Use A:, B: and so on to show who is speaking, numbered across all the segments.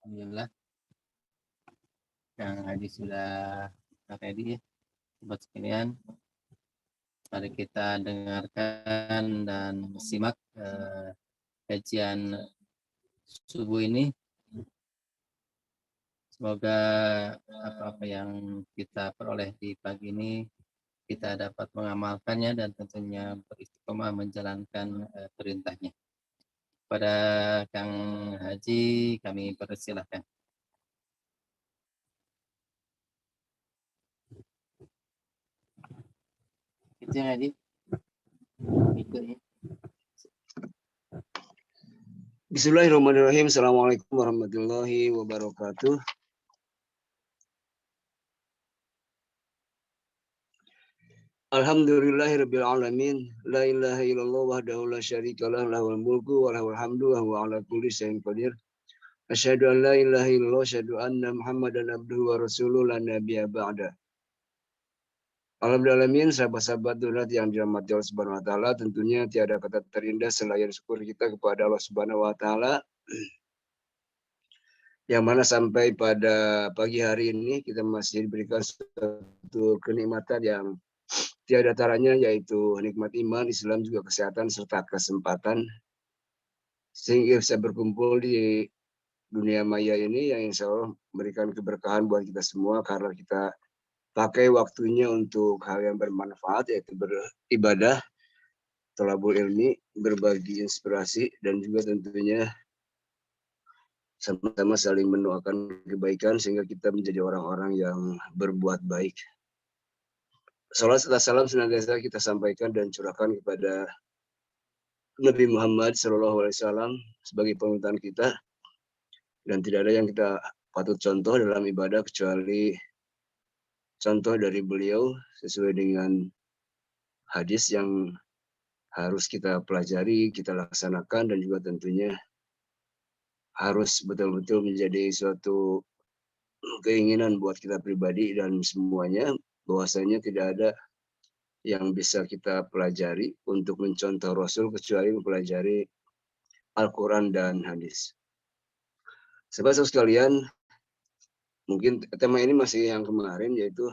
A: Alhamdulillah, Kang Haji sudah ready ya, sobat sekalian. Mari kita dengarkan dan simak kajian subuh ini. Semoga apa-apa yang kita peroleh di pagi ini kita dapat mengamalkannya dan tentunya beristiqomah menjalankan perintahnya. Pada Kang Haji kami persilahkan. Itu yang Haji ikutnya.
B: Bismillahirrahmanirrahim. Assalamualaikum warahmatullahi wabarakatuh. Alhamdulillahirabbil alamin. La ilaha illallah wahdahu la syarikalah lahul mulku wa lahul hamdu wa huwa ala kulli syai'in qadir. Asyhadu an la ilaha illallah asyhadu anna Muhammadan abduhu wa rasuluhu la nabiyya ba'da. Alhamdulillah, sahabat-sahabat donat yang dirahmati Allah Subhanahu wa taala, tentunya tiada kata terindah selain syukur kita kepada Allah Subhanahu wa taala yang mana sampai pada pagi hari ini kita masih diberikan suatu kenikmatan yang tiada taranya, yaitu nikmat iman, Islam, juga kesehatan serta kesempatan sehingga bisa berkumpul di dunia maya ini yang insya Allah memberikan keberkahan buat kita semua karena kita pakai waktunya untuk hal yang bermanfaat, yaitu beribadah, thalabul ilmi, berbagi inspirasi, dan juga tentunya sama-sama saling mendoakan kebaikan sehingga kita menjadi orang-orang yang berbuat baik. Salat serta salam senantiasa kita sampaikan dan curahkan kepada Nabi Muhammad SAW sebagai panutan kita, dan tidak ada yang kita patut contoh dalam ibadah kecuali contoh dari beliau sesuai dengan hadis yang harus kita pelajari, kita laksanakan, dan juga tentunya harus betul-betul menjadi suatu keinginan buat kita pribadi dan semuanya, bahwasanya tidak ada yang bisa kita pelajari untuk mencontoh Rasul kecuali mempelajari Al-Quran dan hadis. Sahabat sekalian, mungkin tema ini masih yang kemarin, yaitu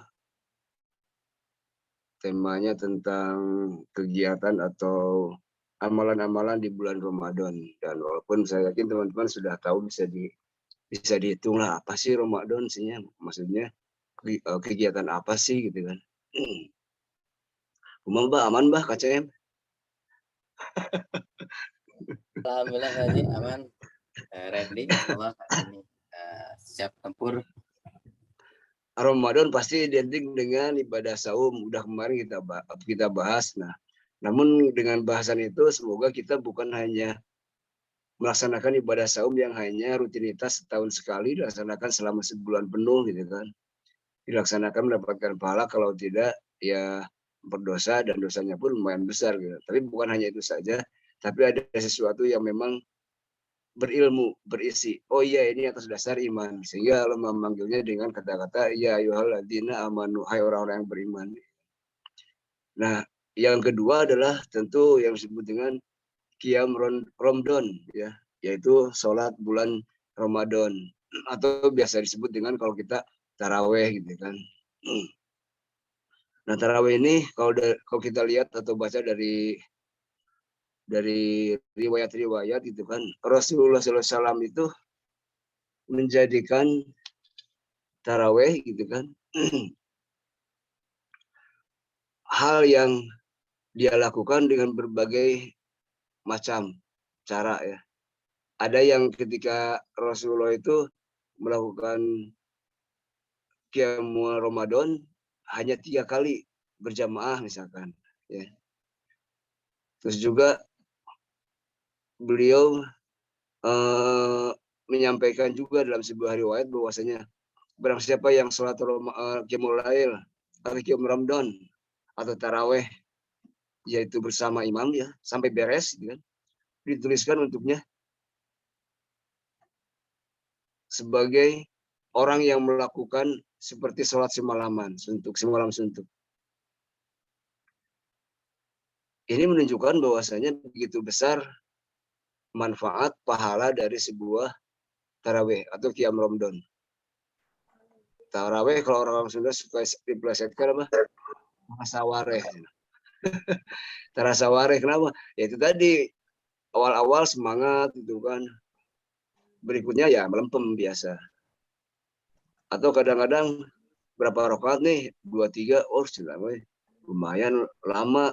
B: temanya tentang kegiatan atau amalan-amalan di bulan Ramadan. Dan walaupun saya yakin teman-teman sudah tahu, bisa dihitung lah apa sih Ramadan sih, maksudnya kegiatan apa sih gitu kan. Umang bah aman bah KCM.
A: Alhamdulillah Haji aman, ready insyaallah hari ini siap tempur.
B: Ramadan pasti identik dengan ibadah saum. Udah kemarin kita bahas. Nah, namun dengan bahasan itu semoga kita bukan hanya melaksanakan ibadah saum yang hanya rutinitas setahun sekali dilaksanakan selama sebulan penuh gitu kan. Dilaksanakan mendapatkan pahala, kalau tidak ya berdosa, dan dosanya pun lumayan besar gitu. Tapi bukan hanya itu saja, tapi ada sesuatu yang memang berilmu, berisi. Oh iya, ini atas dasar iman. Sehingga Allah memanggilnya dengan kata-kata ya ayyuhalladzina amanu, hai orang-orang yang beriman. Nah, yang kedua adalah tentu yang disebut dengan qiyam Ramadan, ya, yaitu sholat bulan Ramadan, atau biasa disebut dengan kalau kita taraweh gitu kan. Nah, taraweh ini kalau kita lihat atau baca dari riwayat-riwayat itu kan, Rasulullah SAW itu menjadikan taraweh gitu kan hal yang dia lakukan dengan berbagai macam cara ya. Ada yang ketika Rasulullah itu melakukan qiyamul Ramadan hanya 3 kali berjamaah misalkan ya. Terus juga beliau menyampaikan juga dalam sebuah riwayat bahwasanya barang siapa yang sholat qiyamul lail atau qiyam Ramadan atau taraweh, yaitu bersama imam ya sampai beres gitu kan, dituliskan untuknya sebagai orang yang melakukan seperti sholat semalaman, semalam suntuk. Ini menunjukkan bahwasanya begitu besar manfaat pahala dari sebuah tarawih atau qiyam Ramadan. Tarawih kalau orang Sunda suka diplesetkan apa? Tasawareh. Tasawareh kenapa? Ya itu tadi awal-awal semangat gitu kan. Berikutnya ya melempem biasa. Atau kadang-kadang berapa rakaat nih? 2, 3, oh lumayan lama.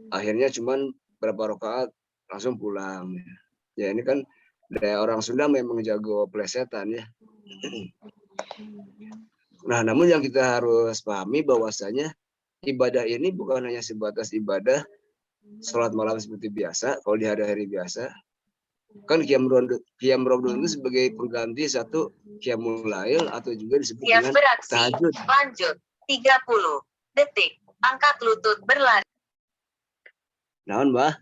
B: Akhirnya cuman berapa rakaat langsung pulang. Ya ini kan dari orang Sunda memang jago plesetan ya. Nah, namun yang kita harus pahami bahwasanya ibadah ini bukan hanya sebatas ibadah sholat malam seperti biasa, kalau di hari-hari biasa. Kan qiyam Ramadan itu sebagai pengganti satu qiyamul lail atau juga disebut dengan tahajud.
C: Lanjut. 30 detik. Angkat lutut berlari.
B: Naon, Mbah?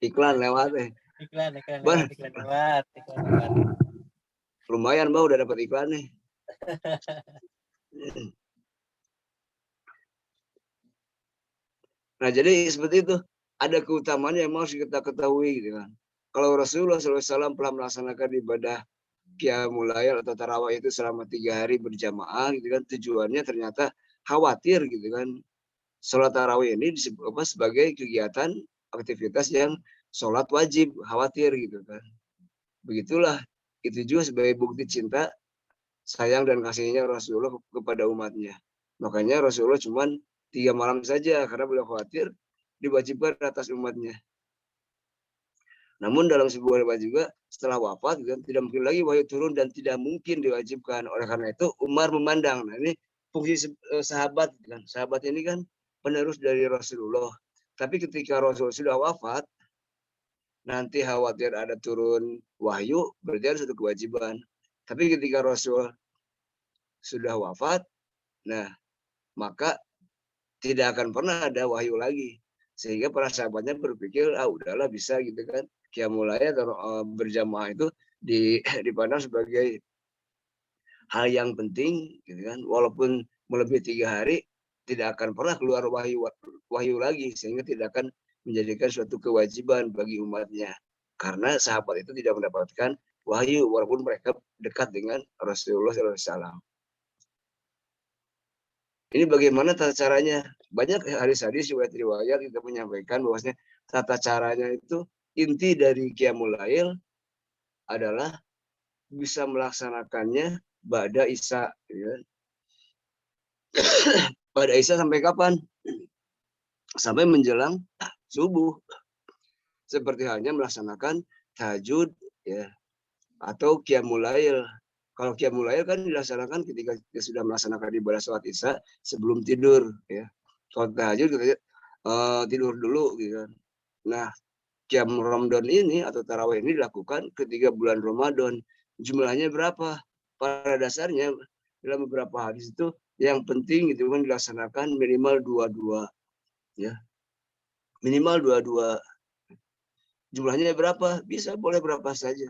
B: Iklan lewat
A: Iklan lewat.
B: Lumayan, Mbah, udah dapat iklan nih. Nah, jadi seperti itu. Ada keutamaan yang harus kita ketahui gitu kan. Kalau Rasulullah SAW pernah melaksanakan ibadah qiyamul lail atau tarawih itu selama 3 hari berjamaah gitu kan, tujuannya ternyata khawatir gitu kan. Sholat tarawih ini disebut apa sebagai kegiatan aktivitas yang sholat wajib, khawatir gitu kan. Begitulah, itu juga sebagai bukti cinta, sayang dan kasihnya Rasulullah kepada umatnya. Makanya Rasulullah cuman 3 malam saja karena beliau khawatir diwajibkan atas umatnya. Namun dalam sebuah riwayat juga setelah wafat tidak mungkin lagi wahyu turun dan tidak mungkin diwajibkan. Oleh karena itu Umar memandang. Nah ini fungsi sahabat kan. Sahabat ini kan penerus dari Rasulullah. Tapi ketika Rasul sudah wafat, nanti khawatir ada turun wahyu, berarti ada satu kewajiban. Tapi ketika Rasul sudah wafat, nah maka tidak akan pernah ada wahyu lagi. Sehingga para sahabatnya berpikir, udahlah bisa gitu kan. Qiyamul lail atau berjamaah itu dipandang sebagai hal yang penting gitu kan. Walaupun melebihi 3 hari, tidak akan pernah keluar wahyu lagi. Sehingga tidak akan menjadikan suatu kewajiban bagi umatnya. Karena sahabat itu tidak mendapatkan wahyu walaupun mereka dekat dengan Rasulullah SAW. Ini bagaimana tata caranya? Banyak hadis-hadis riwayat kita menyampaikan bahwasanya tata caranya itu inti dari qiyamul lail adalah bisa melaksanakannya ba'da isya. Ya. Ba'da isya sampai kapan? Sampai menjelang subuh. Seperti halnya melaksanakan tahajud ya atau qiyamul lail. Kalau qiyamul lail kan dilaksanakan ketika kita sudah melaksanakan ibadah sholat isya sebelum tidur ya. Kalau tahajud kita tidur dulu gitu kan. Nah, qiyam Ramadan ini atau tarawih ini dilakukan ketika bulan Ramadan. Jumlahnya berapa? Pada dasarnya dalam beberapa hadis itu yang penting itu kan dilaksanakan minimal 22 ya. Minimal 22. Jumlahnya berapa? Bisa boleh berapa saja.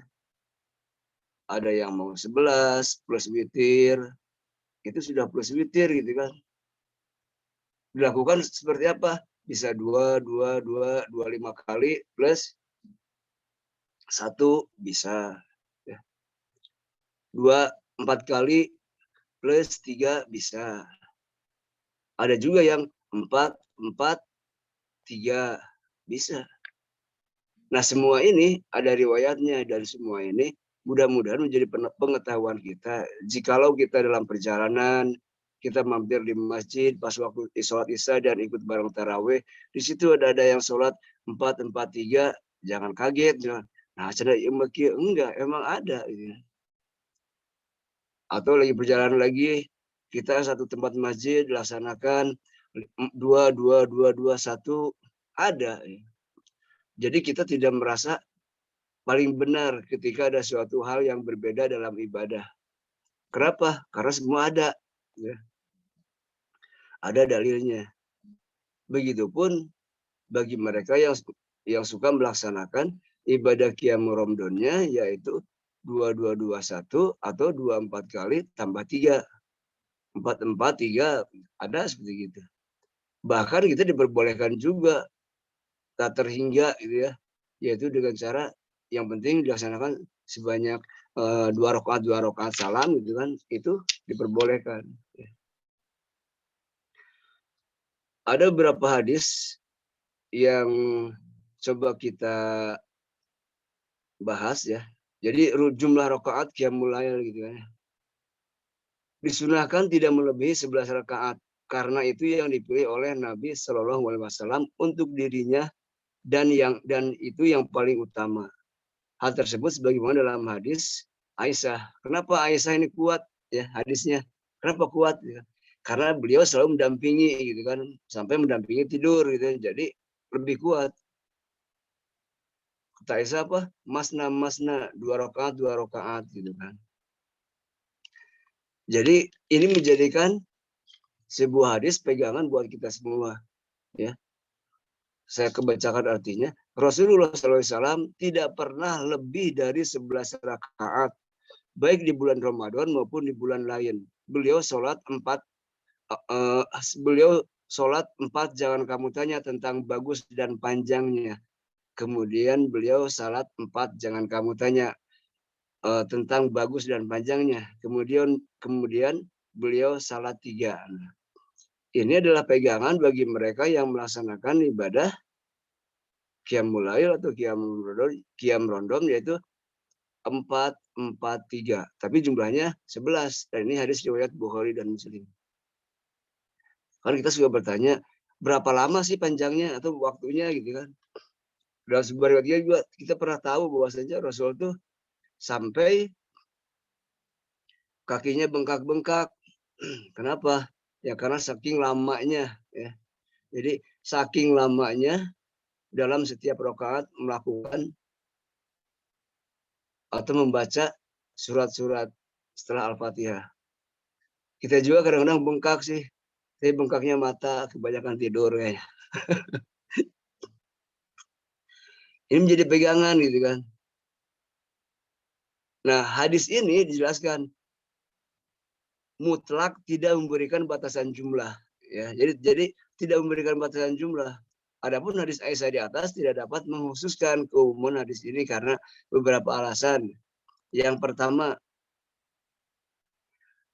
B: Ada yang mau 11 plus witir, itu sudah plus witir gitu kan. Dilakukan seperti apa? Bisa 25 kali plus 1 bisa. 4 kali plus 3 bisa. Ada juga yang 4, 3 bisa. Nah semua ini ada riwayatnya dan semua ini mudah-mudahan menjadi pengetahuan kita. Jikalau kita dalam perjalanan, kita mampir di masjid pas waktu sholat isya dan ikut bareng tarawih, di situ ada yang sholat 4, 3, jangan kaget. Nah, enggak, emang ada. Atau lagi perjalanan lagi, kita satu tempat masjid dilaksanakan 2, 2, 2, 2, 1, ada. Jadi kita tidak merasa paling benar ketika ada suatu hal yang berbeda dalam ibadah. Kenapa? Karena semua ada. Ya. Ada dalilnya. Begitupun bagi mereka yang suka melaksanakan ibadah qiyam Ramadannya yaitu 2221 atau 24 kali tambah 3. 4, 4, 3 ada seperti gitu. Bahkan kita diperbolehkan juga tak terhingga gitu ya. yaitu dengan cara yang penting dilaksanakan sebanyak 2 rakaat salam gitu kan, itu diperbolehkan. Ada beberapa hadis yang coba kita bahas ya. Jadi jumlah rakaat qiyamul lail gitu kan. Disunahkan tidak melebihi 11 rakaat karena itu yang dipilih oleh Nabi Shallallahu Alaihi Wasallam untuk dirinya dan itu yang paling utama. Hal tersebut sebagaimana dalam hadis Aisyah. Kenapa Aisyah ini kuat ya hadisnya? Kenapa kuat? Ya? Karena beliau selalu mendampingi gitu kan, sampai mendampingi tidur gitu. Jadi lebih kuat. Kata Aisyah apa? Masna 2 rakaat gitu kan. Jadi ini menjadikan sebuah hadis pegangan buat kita semua ya. Saya kebacakan artinya, Rasulullah SAW tidak pernah lebih dari 11 rakaat baik di bulan Ramadan maupun di bulan lain. Beliau sholat 4 jangan kamu tanya tentang bagus dan panjangnya. Kemudian beliau salat 4 jangan kamu tanya tentang bagus dan panjangnya. Kemudian beliau salat 3. Ini adalah pegangan bagi mereka yang melaksanakan ibadah qiyamul lail atau qiyam rondom, yaitu 4-4-3. Tapi jumlahnya 11. Dan ini hadis riwayat Bukhari dan Muslim. Kan kita suka bertanya, berapa lama sih panjangnya atau waktunya gitu kan. Dalam sebuah riwayat juga kita pernah tahu bahwasanya Rasul tuh sampai kakinya bengkak-bengkak. Kenapa? Ya karena saking lamanya ya. Jadi saking lamanya dalam setiap rakaat melakukan atau membaca surat-surat setelah Al-Fatihah. Kita juga kadang-kadang bengkak sih. Tapi bengkaknya mata, kebanyakan tidur kayaknya. Ini menjadi pegangan gitu kan. Nah, hadis ini dijelaskan mutlak tidak memberikan batasan jumlah ya. Jadi tidak memberikan batasan jumlah. Adapun hadis Aisyah di atas tidak dapat mengkhususkan keumuman hadis ini karena beberapa alasan. Yang pertama,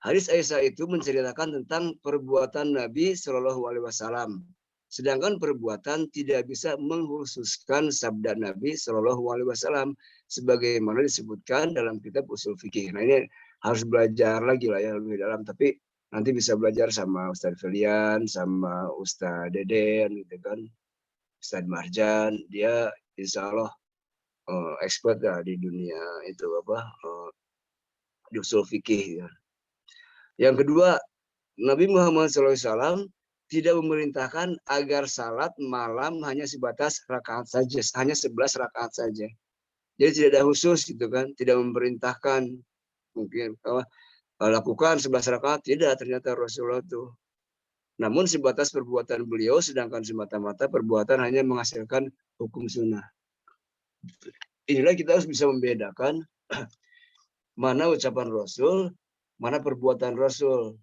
B: hadis Aisyah itu menceritakan tentang perbuatan Nabi Shallallahu Alaihi Wasallam. Sedangkan perbuatan tidak bisa mengkhususkan sabda Nabi Shallallahu Alaihi Wasallam sebagaimana disebutkan dalam kitab usul fikih. Nah ini harus belajar lagi lah ya lebih dalam. Tapi nanti bisa belajar sama Ustadz Felian, sama Ustadz Deden, gitu kan, Ustadz Marjan. Dia insya Allah expert lah di dunia itu di usul fikih. Ya. Yang kedua, Nabi Muhammad SAW tidak memerintahkan agar salat malam hanya sebatas rakaat saja, hanya 11 rakaat saja. Jadi tidak ada khusus gitu kan, tidak memerintahkan mungkin lakukan 11 rakaat, tidak ternyata Rasulullah itu. Namun sebatas perbuatan beliau, sedangkan semata-mata perbuatan hanya menghasilkan hukum sunnah. Inilah kita harus bisa membedakan mana ucapan Rasul, mana perbuatan Rasul.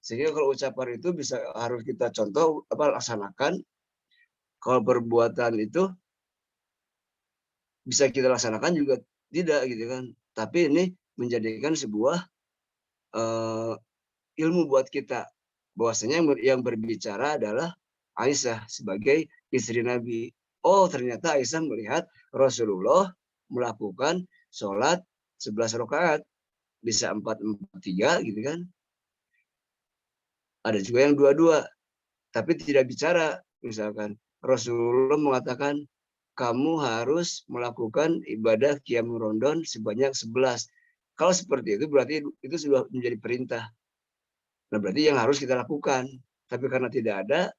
B: Sehingga kalau ucapan itu harus kita contoh laksanakan. Kalau perbuatan itu bisa kita laksanakan juga tidak gitu kan. Tapi ini menjadikan sebuah ilmu buat kita. Bahwasanya yang berbicara adalah Aisyah sebagai istri Nabi. Oh ternyata Aisyah melihat Rasulullah melakukan sholat 11 rakaat. Bisa 4-4-3 gitu kan. Ada juga yang 2-2. Tapi tidak bicara. Misalkan Rasulullah mengatakan kamu harus melakukan ibadah qiyam rondon sebanyak 11. Kalau seperti itu berarti itu sudah menjadi perintah. Nah berarti yang harus kita lakukan. Tapi karena tidak ada,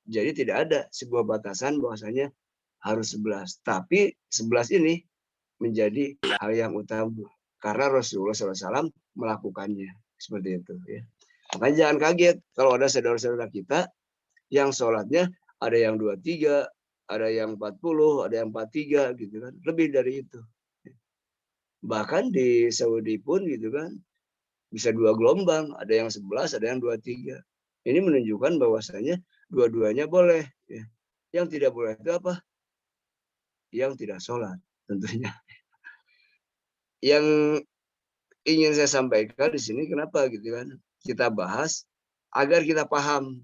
B: jadi tidak ada sebuah batasan bahwasanya harus 11. Tapi 11 ini menjadi hal yang utama. Karena Rasulullah SAW melakukannya. Seperti itu ya. Makanya jangan kaget kalau ada saudara-saudara kita yang sholatnya ada yang 23, ada yang 40, ada yang 43 gitu kan. Lebih dari itu. Bahkan di Saudi pun gitu kan bisa 2 gelombang, ada yang 11, ada yang 23. Ini menunjukkan bahwasanya dua-duanya boleh ya. Yang tidak boleh itu apa? yang tidak sholat tentunya. Yang ingin saya sampaikan di sini kenapa gitu kan? Kita bahas agar kita paham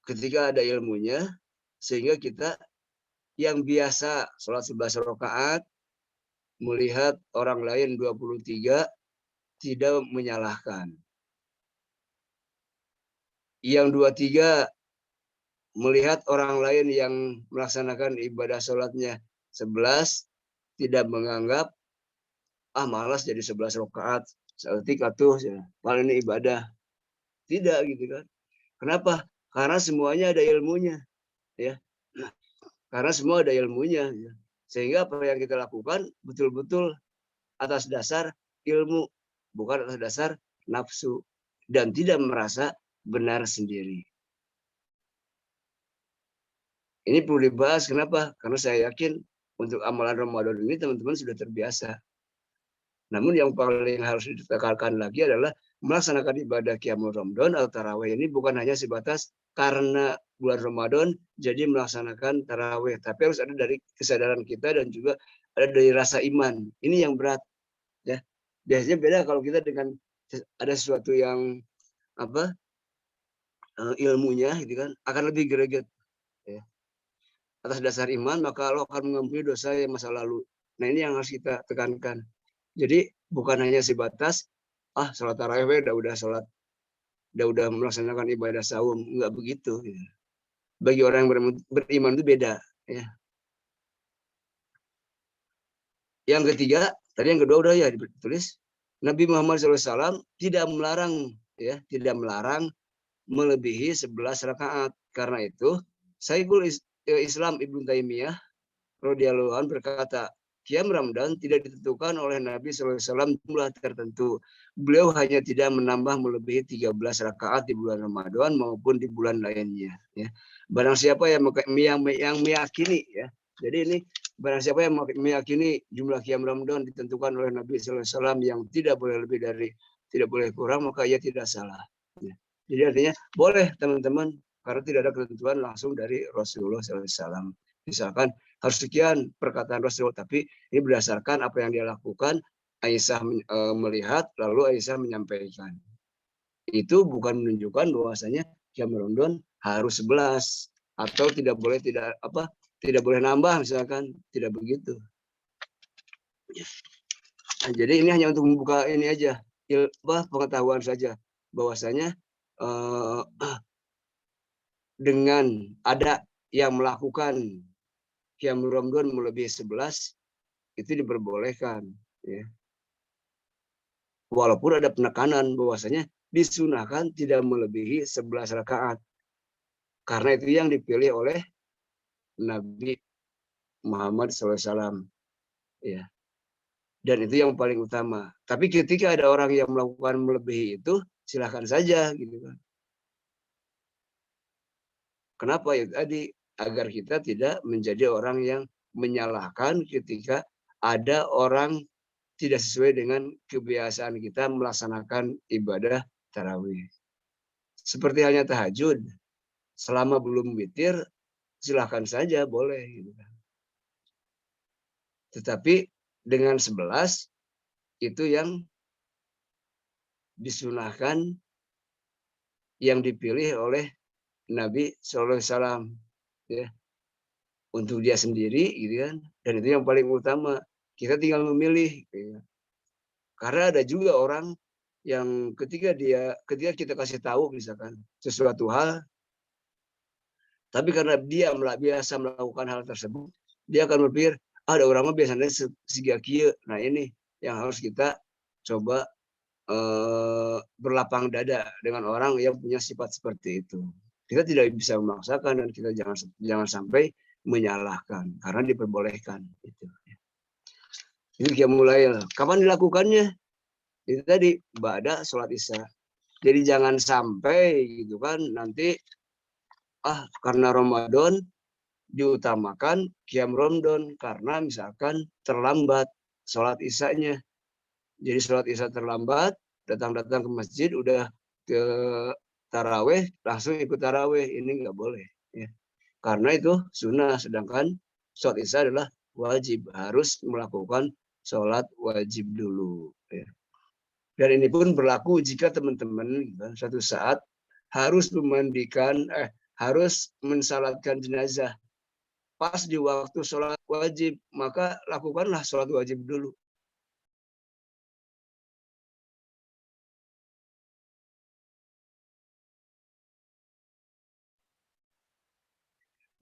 B: ketika ada ilmunya sehingga kita yang biasa sholat 11 rakaat melihat orang lain 23 tidak menyalahkan. Yang 23 melihat orang lain yang melaksanakan ibadah sholatnya 11 tidak menganggap malas jadi 11 rakaat seperti tuh paling ini ibadah. Tidak gitu kan. Kenapa? Karena semuanya ada ilmunya ya. Karena semua ada ilmunya ya. Sehingga apa yang kita lakukan betul-betul atas dasar ilmu, bukan atas dasar nafsu dan tidak merasa benar sendiri. Ini perlu dibahas kenapa? Karena saya yakin untuk amalan Ramadan ini teman-teman sudah terbiasa. Namun yang paling harus ditekankan lagi adalah melaksanakan ibadah Qiyamul Ramadan atau tarawih ini bukan hanya sebatas karena bulan Ramadan jadi melaksanakan tarawih, tapi harus ada dari kesadaran kita dan juga ada dari rasa iman. Ini yang berat ya. Biasanya beda kalau kita dengan ada sesuatu yang ilmunya gitu kan akan lebih greget ya. Atas dasar iman maka Allah akan mengampuni dosa yang masa lalu. Nah, ini yang harus kita tekankan. Jadi bukan hanya sebatas sholat tarawih udah sholat, udah melaksanakan ibadah saum, enggak begitu. Gitu. Bagi orang yang beriman itu beda. Ya. Yang ketiga, tadi yang kedua udah ya ditulis, Nabi Muhammad SAW tidak melarang melebihi 11 rakaat. Karena itu, Syekhul Islam Ibnu Taimiyah radhiyallahu anhu berkata, Qiyam Ramadan tidak ditentukan oleh Nabi SAW jumlah tertentu. Beliau hanya tidak menambah melebihi 13 rakaat di bulan Ramadan maupun di bulan lainnya. Ya. Barang siapa yang meyakini, ya. Jadi ini barang siapa yang meyakini jumlah Qiyam Ramadan ditentukan oleh Nabi SAW yang tidak boleh lebih dari, tidak boleh kurang, maka ia tidak salah. Ya. Jadi artinya boleh teman-teman karena tidak ada ketentuan langsung dari Rasulullah SAW. Misalkan harus sekian perkataan Rasul, tapi ini berdasarkan apa yang dia lakukan. Aisyah melihat, lalu Aisyah menyampaikan. Itu bukan menunjukkan bahwasanya Qiyam Ramadan harus 11 atau tidak boleh nambah misalkan, tidak begitu. Nah, jadi ini hanya untuk membuka ini aja, pengetahuan saja bahwasanya dengan ada yang melakukan Qiyam Ramadan melebihi 11 itu diperbolehkan ya. Walaupun ada penekanan bahwasanya disunahkan tidak melebihi 11 rakaat. Karena itu yang dipilih oleh Nabi Muhammad SAW ya. Dan itu yang paling utama. Tapi ketika ada orang yang melakukan melebihi itu silakan saja gitu kan. Kenapa ya tadi? Agar kita tidak menjadi orang yang menyalahkan ketika ada orang tidak sesuai dengan kebiasaan kita melaksanakan ibadah tarawih. Seperti halnya tahajud, selama belum witir, silahkan saja boleh. Gitu. Tetapi dengan 11, itu yang disunahkan, yang dipilih oleh Nabi SAW. Ya. Untuk dia sendiri gitu kan, dan itu yang paling utama, kita tinggal memilih gitu. Karena ada juga orang yang ketika kita kasih tahu misalkan sesuatu hal, tapi karena dia biasa melakukan hal tersebut, dia akan berpikir ada orang mah biasanya siga kieu. Nah ini yang harus kita coba berlapang dada dengan orang yang punya sifat seperti itu. Kita tidak bisa memaksakan dan kita jangan sampai menyalahkan karena diperbolehkan itu. Ini Qiyamul Lail. Kapan dilakukannya? Itu tadi ba'da sholat Isya. Jadi jangan sampai gitu kan nanti karena Ramadan diutamakan Qiyam Ramadan karena misalkan terlambat sholat Isyanya. Jadi sholat Isya terlambat, datang ke masjid udah ke taraweh langsung ikut taraweh, ini nggak boleh. Ya. Karena itu sunnah, sedangkan sholat isya adalah wajib, harus melakukan sholat wajib dulu. Ya. Dan ini pun berlaku jika teman-teman suatu saat harus harus mensalatkan jenazah pas di waktu sholat wajib, maka lakukanlah sholat wajib dulu.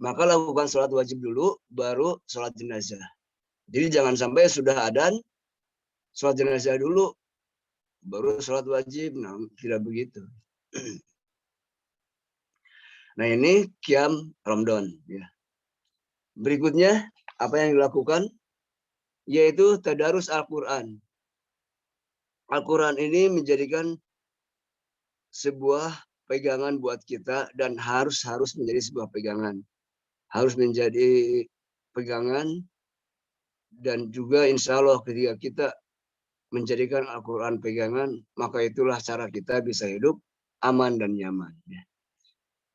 B: Maka lakukan sholat wajib dulu, baru sholat jenazah. Jadi jangan sampai sudah adzan, sholat jenazah dulu, baru sholat wajib. Nah, tidak begitu. Nah, ini qiyam Ramadan. Ya. Berikutnya, apa yang dilakukan? Yaitu tadarus Al-Quran. Al-Quran ini menjadikan sebuah pegangan buat kita dan harus menjadi sebuah pegangan. Harus menjadi pegangan, dan juga insya Allah ketika kita menjadikan Al-Quran pegangan, maka itulah cara kita bisa hidup aman dan nyaman.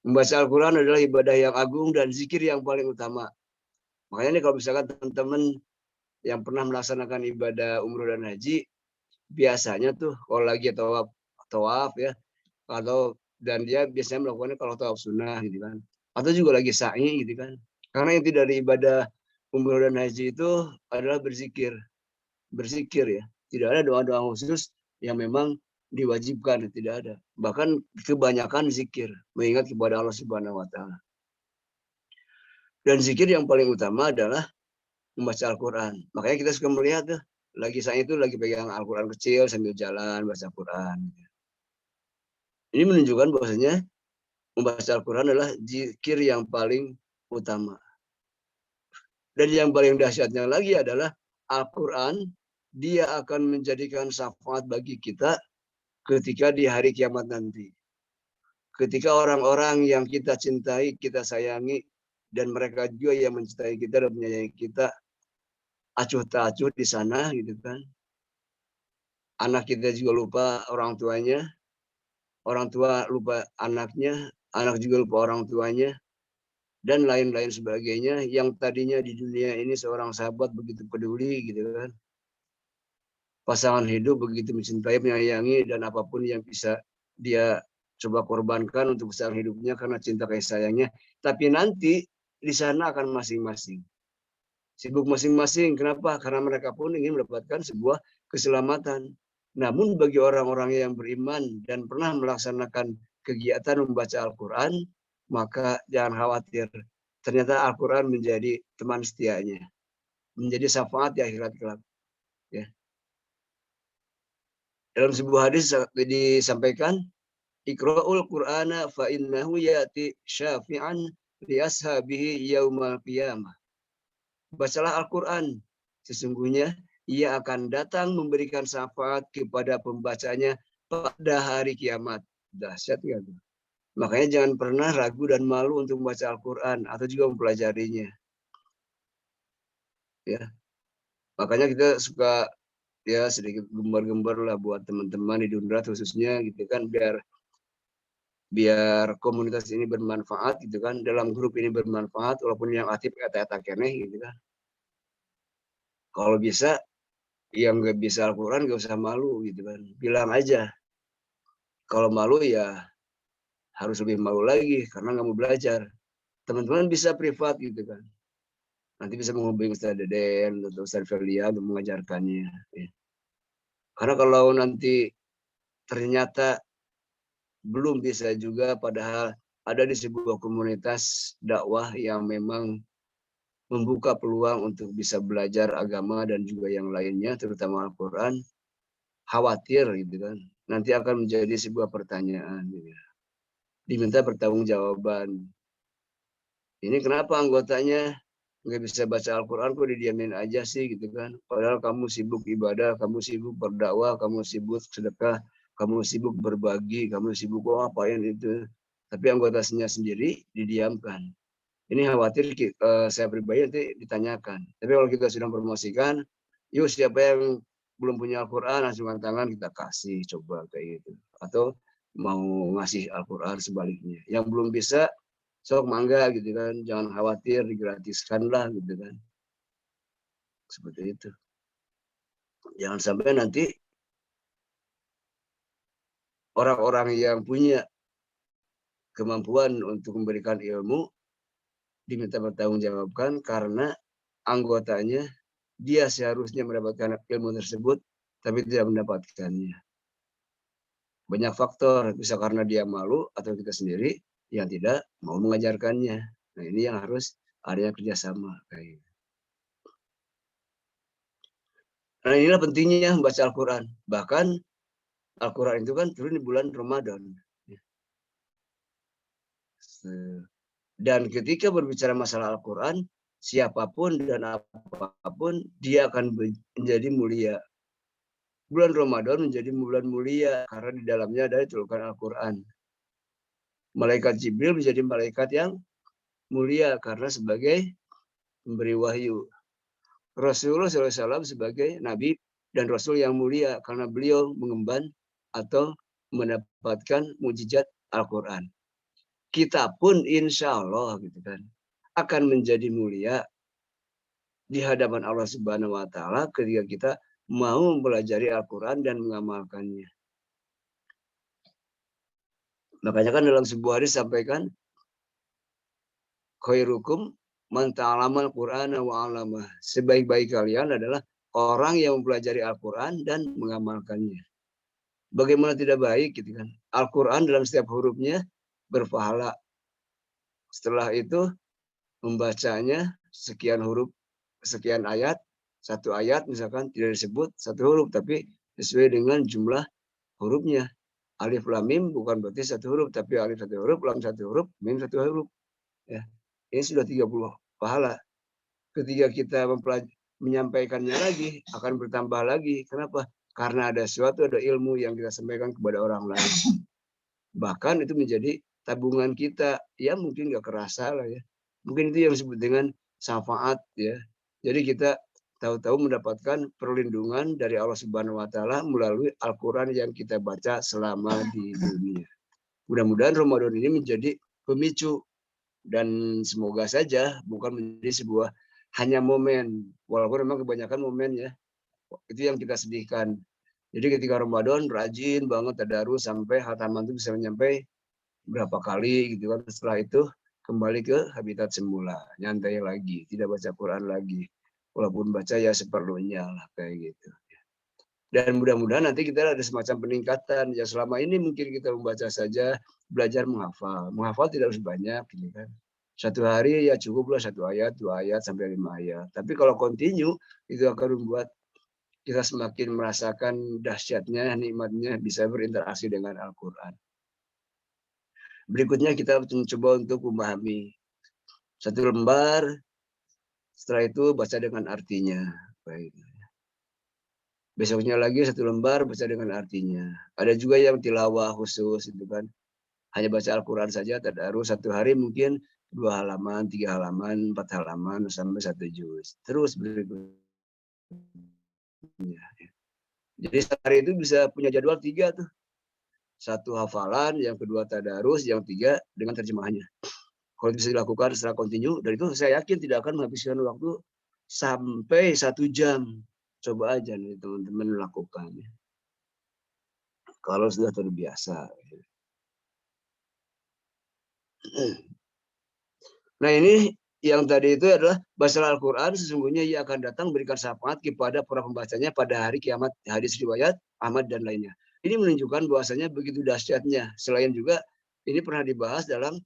B: Membaca Al-Quran adalah ibadah yang agung dan zikir yang paling utama. Makanya ini kalau misalkan teman-teman yang pernah melaksanakan ibadah umroh dan haji, biasanya tuh kalau lagi tawaf ya, dan dia biasanya melakukannya kalau tawaf sunnah gitu kan, atau juga lagi sa'i gitu kan. Karena inti dari ibadah umroh dan haji itu adalah berzikir ya. Tidak ada doa-doa khusus yang memang diwajibkan, tidak ada. Bahkan kebanyakan zikir, mengingat kepada Allah Subhanahu wa taala. Dan zikir yang paling utama adalah membaca Al-Quran. Makanya kita suka melihat tuh, saya itu lagi pegang Al-Quran kecil sambil jalan baca Quran. Ini menunjukkan bahwasanya membaca Al-Quran adalah zikir yang paling utama. Dan yang paling dahsyatnya lagi adalah Al-Quran, dia akan menjadikan syafaat bagi kita ketika di hari kiamat nanti. Ketika orang-orang yang kita cintai, kita sayangi, dan mereka juga yang mencintai kita dan menyayangi kita, acuh tak acuh di sana gitu kan. Anak kita juga lupa orang tuanya, orang tua lupa anaknya, anak juga lupa orang tuanya, dan lain-lain sebagainya, yang tadinya di dunia ini seorang sahabat begitu peduli gitu kan. Pasangan hidup begitu mencintai, menyayangi, dan apapun yang bisa dia coba korbankan untuk pasangan hidupnya karena cinta kasih sayangnya. Tapi nanti di sana akan masing-masing. Sibuk masing-masing. Kenapa? Karena mereka pun ingin mendapatkan sebuah keselamatan. Namun bagi orang-orang yang beriman dan pernah melaksanakan kegiatan membaca Al-Quran, maka jangan khawatir. Ternyata Al-Quran menjadi teman setianya. Menjadi syafaat di akhirat kelak. Ya. Dalam sebuah hadis disampaikan, Iqra'ul Qur'ana fa innahu ya'ti syafi'an li ashabihi yaumal qiyamah. Bacalah Al-Quran, sesungguhnya ia akan datang memberikan syafaat kepada pembacanya pada hari kiamat. Dahsyat kan? Makanya jangan pernah ragu dan malu untuk membaca Al-Quran atau juga mempelajarinya. Ya, makanya kita suka ya sedikit gembar-gembar lah buat teman-teman di Dundrat khususnya gitu kan, biar komunitas ini bermanfaat gitu kan, dalam grup ini bermanfaat, walaupun yang aktif kata-kata keneh gitu kan. Kalau bisa yang nggak bisa Al-Quran nggak usah malu gitu kan, bilang aja. Kalau malu ya harus lebih malu lagi karena nggak mau belajar. Teman-teman bisa privat gitu kan, nanti bisa menghubungi Ustaz Deden atau Ustaz Felia untuk mengajarkannya ya. Karena kalau nanti ternyata belum bisa juga, padahal ada di sebuah komunitas dakwah yang memang membuka peluang untuk bisa belajar agama dan juga yang lainnya, terutama Al-Quran, khawatir gitu kan, nanti akan menjadi sebuah pertanyaan gitu. Diminta pertanggungjawaban. Ini kenapa anggotanya nggak bisa baca Al-Quran, kok didiamin aja sih gitu kan, padahal kamu sibuk ibadah, kamu sibuk berdakwah, kamu sibuk sedekah, kamu sibuk berbagi, kamu sibuk apain itu, tapi anggotanya sendiri didiamkan. Ini khawatir saya pribadi nanti ditanyakan. Tapi kalau kita sudah promosikan, yuk siapa yang belum punya Al-Quran, acungkan tangan kita kasih, coba kayak gitu. Atau mau ngasih Al-Quran sebaliknya. Yang belum bisa, sok mangga gitu kan, jangan khawatir digratiskan lah gitu kan. Seperti itu. Jangan sampai nanti orang-orang yang punya kemampuan untuk memberikan ilmu diminta bertanggungjawabkan karena anggotanya dia seharusnya mendapatkan ilmu tersebut tapi tidak mendapatkannya. Banyak faktor, bisa karena dia malu atau kita sendiri yang tidak mau mengajarkannya. Nah ini yang harus adanya kerjasama. Nah inilah pentingnya membaca Al-Quran. Bahkan Al-Quran itu kan turun di bulan Ramadan. Dan ketika berbicara masalah Al-Quran, siapapun dan apapun, dia akan menjadi mulia. Bulan Ramadan menjadi bulan mulia karena di dalamnya ada dituliskan Al-Quran. Malaikat Jibril menjadi malaikat yang mulia karena sebagai pemberi wahyu. Rasulullah SAW sebagai nabi dan rasul yang mulia karena beliau mengemban atau mendapatkan mukjizat Al-Quran. Kita pun insya Allah gitu kan akan menjadi mulia di hadapan Allah Subhanahu Wa Taala ketika kita mau mempelajari Al-Quran dan mengamalkannya. Makanya kan dalam sebuah hadis sampaikan khairukum man ta'allama al-Qur'ana wa 'allamah. Sebaik-baik kalian adalah orang yang mempelajari Al-Quran dan mengamalkannya. Bagaimana tidak baik gitu kan? Al-Quran dalam setiap hurufnya berpahala. Setelah itu membacanya sekian huruf, sekian ayat, satu ayat misalkan tidak disebut satu huruf tapi sesuai dengan jumlah hurufnya. Alif lam mim bukan berarti satu huruf tapi alif satu huruf, lam satu huruf, mim satu huruf. Ya. Ini sudah 30 pahala. Ketika kita menyampaikannya lagi akan bertambah lagi. Kenapa? Karena ada sesuatu, ada ilmu yang kita sampaikan kepada orang lain. Bahkan itu menjadi tabungan kita. Ya mungkin nggak kerasa lah ya. Mungkin itu yang disebut dengan syafaat ya. Jadi kita tahu-tahu mendapatkan perlindungan dari Allah Subhanahu Wa Taala melalui Al-Quran yang kita baca selama di dunia. Mudah-mudahan Ramadan ini menjadi pemicu dan semoga saja bukan menjadi sebuah hanya momen, walaupun memang kebanyakan momen ya, itu yang kita sedihkan. Jadi ketika Ramadan rajin banget tadarus sampai khataman itu bisa sampai berapa kali gitu kan. Setelah itu kembali ke habitat semula, nyantai lagi, tidak baca Quran lagi. Walaupun baca ya seperlunya lah kayak gitu. Dan mudah-mudahan nanti kita ada semacam peningkatan. Ya selama ini mungkin kita membaca saja, belajar menghafal. Menghafal tidak harus banyak gitu kan. Satu hari ya cukuplah 1 ayat, 2 ayat, sampai 5 ayat. Tapi kalau continue, itu akan membuat kita semakin merasakan dahsyatnya, nikmatnya bisa berinteraksi dengan Al-Quran. Berikutnya kita mencoba untuk memahami. 1 lembar, setelah itu baca dengan artinya. Baik. Besoknya lagi 1 lembar, baca dengan artinya. Ada juga yang tilawah khusus, itu kan. Hanya baca Al-Quran saja, tadarus 1 hari mungkin 2 halaman, 3 halaman, 4 halaman, sampai 1 juz. Terus berikutnya. Jadi sehari itu bisa punya jadwal 3 tuh. 1 hafalan, yang kedua tadarus, yang 3 dengan terjemahannya. Kalau bisa dilakukan secara kontinu, dan itu saya yakin tidak akan menghabiskan waktu sampai 1 jam. Coba aja nih teman-teman lakukan. Kalau sudah terbiasa. Nah ini yang tadi itu adalah baca Al-Quran, sesungguhnya ia akan datang berikan syafaat kepada para pembacanya pada hari kiamat, hadis riwayat Ahmad dan lainnya. Ini menunjukkan bahwasanya begitu dahsyatnya. Selain juga ini pernah dibahas dalam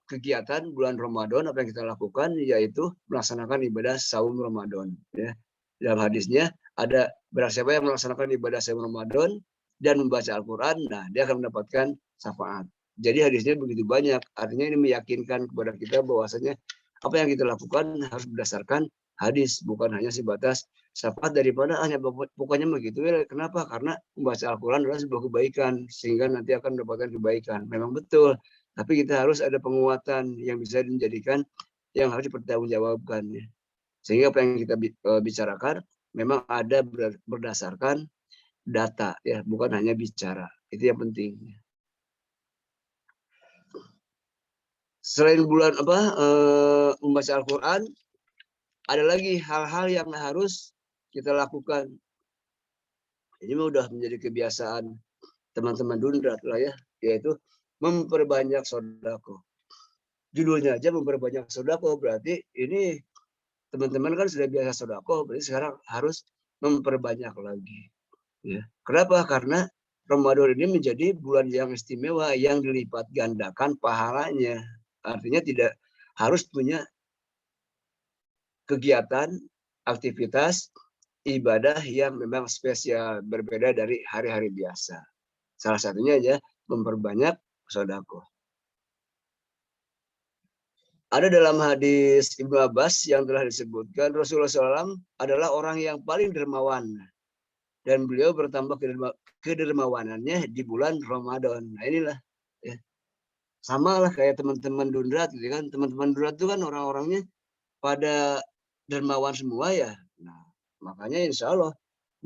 B: kegiatan bulan Ramadan, apa yang kita lakukan yaitu melaksanakan ibadah saum Ramadan. Ya. Dalam hadisnya ada barang siapa yang melaksanakan ibadah saum Ramadan dan membaca Al-Quran, nah dia akan mendapatkan syafaat. Jadi hadisnya begitu banyak, artinya ini meyakinkan kepada kita bahwasanya apa yang kita lakukan harus berdasarkan hadis, bukan hanya sebatas syafaat daripada hanya pokoknya begitu. Kenapa? Karena membaca Al-Quran adalah sebuah kebaikan, sehingga nanti akan mendapatkan kebaikan. Memang betul, tapi kita harus ada penguatan yang bisa dijadikan yang harus dipertanggungjawabkan. Sehingga apa yang kita bicarakan memang ada berdasarkan data, ya, bukan hanya bicara. Itu yang penting. selain bulan membaca Al-Quran, ada lagi hal-hal yang harus kita lakukan. Ini udah menjadi kebiasaan teman-teman Dundrat lah ya, yaitu memperbanyak sodako. Judulnya aja memperbanyak sodako, berarti ini teman-teman kan sudah biasa sodako, berarti sekarang harus memperbanyak lagi. Ya. Kenapa? Karena Ramadan ini menjadi bulan yang istimewa yang dilipat gandakan pahalanya. Artinya tidak harus punya kegiatan, aktivitas, ibadah yang memang spesial, berbeda dari hari-hari biasa. Salah satunya aja memperbanyak sodako. Ada dalam hadis Ibnu Abbas yang telah disebutkan, Rasulullah SAW adalah orang yang paling dermawan. Dan beliau bertambah kedermawanannya di bulan Ramadan. Nah inilah. Ya. Sama lah kayak teman-teman Dundrat gitu kan. Teman-teman Dundrat itu kan orang-orangnya pada dermawan semua ya. Nah, makanya insya Allah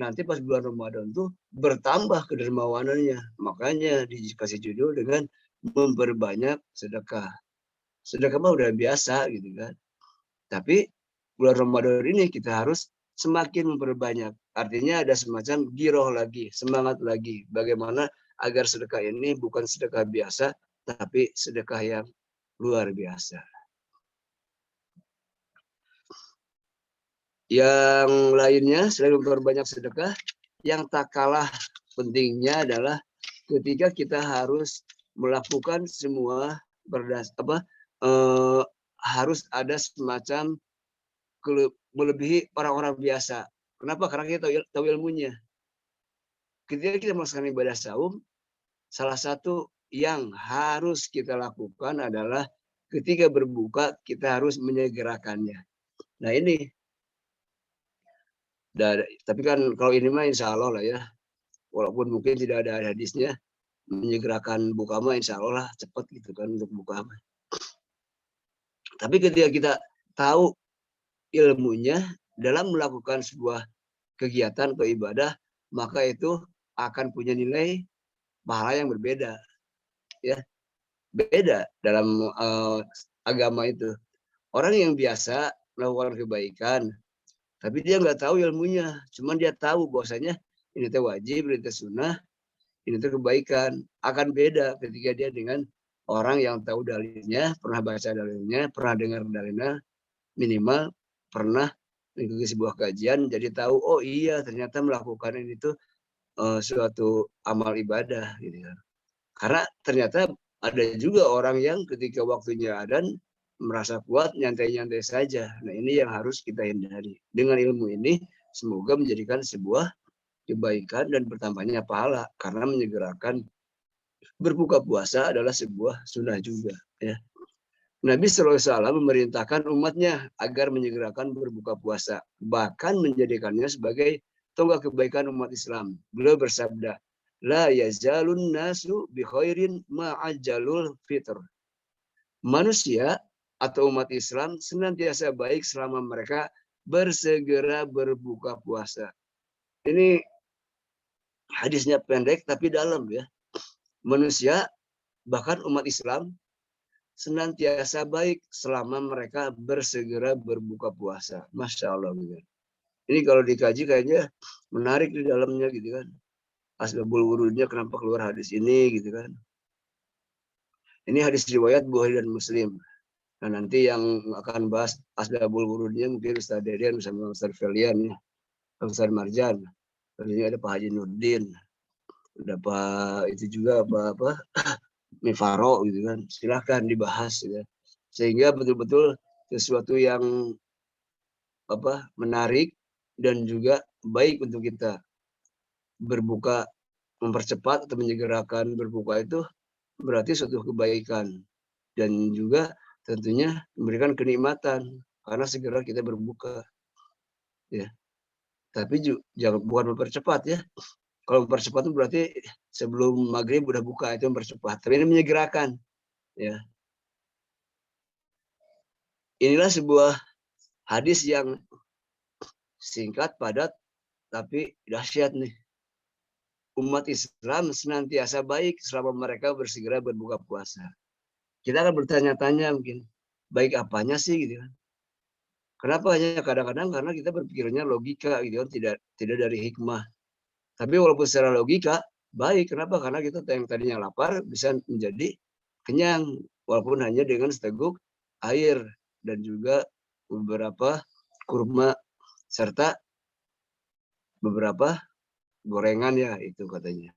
B: nanti pas bulan Ramadan tuh bertambah kedermawanannya. Makanya dikasih judul dengan memperbanyak sedekah. Sedekah mah udah biasa gitu kan. Tapi bulan Ramadan ini kita harus semakin memperbanyak. Artinya ada semacam giroh lagi, semangat lagi. Bagaimana agar sedekah ini bukan sedekah biasa, tapi sedekah yang luar biasa. Yang lainnya selain memperbanyak sedekah, yang tak kalah pentingnya adalah ketika kita harus melakukan semua harus ada semacam melebihi orang-orang biasa. Kenapa? Karena kita tahu ilmunya. Ketika kita melaksanakan ibadah saum, salah satu yang harus kita lakukan adalah ketika berbuka kita harus menyegerakannya. Nah ini, tapi kan kalau ini mah insya Allah lah ya, walaupun mungkin tidak ada hadisnya, menyegerakan buka mah insya Allah lah cepat gitu kan untuk buka mah. Tapi ketika kita tahu ilmunya dalam melakukan sebuah kegiatan atau ibadah, maka itu akan punya nilai pahala yang berbeda. Ya, beda dalam agama itu. Orang yang biasa melakukan kebaikan, tapi dia nggak tahu ilmunya, cuman dia tahu bahwasanya ini teh wajib, ini teh sunnah, ini teh kebaikan. Akan beda ketika dia dengan orang yang tahu dalilnya, pernah baca dalilnya, pernah dengar dalilnya, minimal pernah mengikuti sebuah kajian, jadi tahu oh iya ternyata melakukan ini tuh suatu amal ibadah gitu kan. Karena ternyata ada juga orang yang ketika waktunya adzan merasa kuat nyantai-nyantai saja. Nah ini yang harus kita hindari. Dengan ilmu ini semoga menjadikan sebuah kebaikan dan bertambahnya pahala. Karena menyegerakan berbuka puasa adalah sebuah sunnah juga. Ya. Nabi SAW memerintahkan umatnya agar menyegerakan berbuka puasa. Bahkan menjadikannya sebagai tonggak kebaikan umat Islam. Beliau bersabda, la yazalun nasu bi khairin ma'ajalul fitr. Manusia atau umat Islam senantiasa baik selama mereka bersegera berbuka puasa. Ini hadisnya pendek tapi dalam ya. Manusia bahkan umat Islam senantiasa baik selama mereka bersegera berbuka puasa. Masya Allah. Ini kalau dikaji kayaknya menarik di dalamnya gitu kan. Asbabul wurudnya kenapa keluar hadis ini gitu kan. Ini hadis riwayat Bukhari dan Muslim. Nah nanti yang akan bahas asbabul wurudnya mungkin Ustaz Deden sama Ustaz Felian ya. Ustaz Marjan. Ini ada Pak Haji Nurdin. Ada Pak itu juga apa Mifaro gitu kan. Silahkan dibahas gitu. Sehingga betul-betul sesuatu yang menarik dan juga baik untuk kita. Berbuka, mempercepat atau menyegerakan berbuka itu berarti suatu kebaikan dan juga tentunya memberikan kenikmatan karena segera kita berbuka ya. Tapi jangan bukan mempercepat ya. Kalau mempercepat itu berarti sebelum maghrib udah buka, itu mempercepat. Tapi ini menyegerakan ya. Inilah sebuah hadis yang singkat, padat, tapi dahsyat nih. Umat Islam senantiasa baik selama mereka bersegera berbuka puasa. Kita akan bertanya-tanya mungkin, baik apanya sih gitu kan. Kenapa hanya kadang-kadang karena kita berpikirnya logika gitu kan, tidak dari hikmah. Tapi walaupun secara logika baik, kenapa? Karena kita yang tadinya lapar bisa menjadi kenyang walaupun hanya dengan seteguk air dan juga beberapa kurma serta beberapa gorengan ya itu katanya.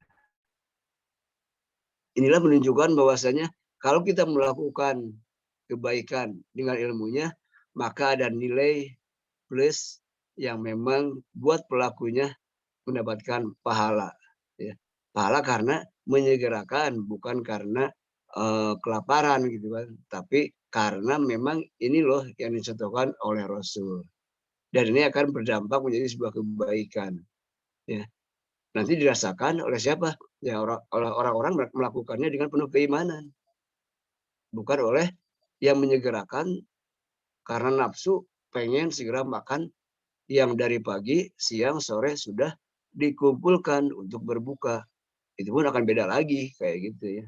B: Inilah menunjukkan bahwasanya kalau kita melakukan kebaikan dengan ilmunya, maka ada nilai plus yang memang buat pelakunya mendapatkan pahala. Ya. Pahala karena menyegerakan, bukan karena kelaparan gitu kan, tapi karena memang ini loh yang dicontohkan oleh Rasul. Dan ini akan berdampak menjadi sebuah kebaikan. Ya. Nanti dirasakan oleh siapa? Ya orang-orang melakukannya dengan penuh keimanan. Bukan oleh yang menyegerakan karena nafsu pengen segera makan yang dari pagi, siang, sore sudah dikumpulkan untuk berbuka. Itu pun akan beda lagi kayak gitu ya.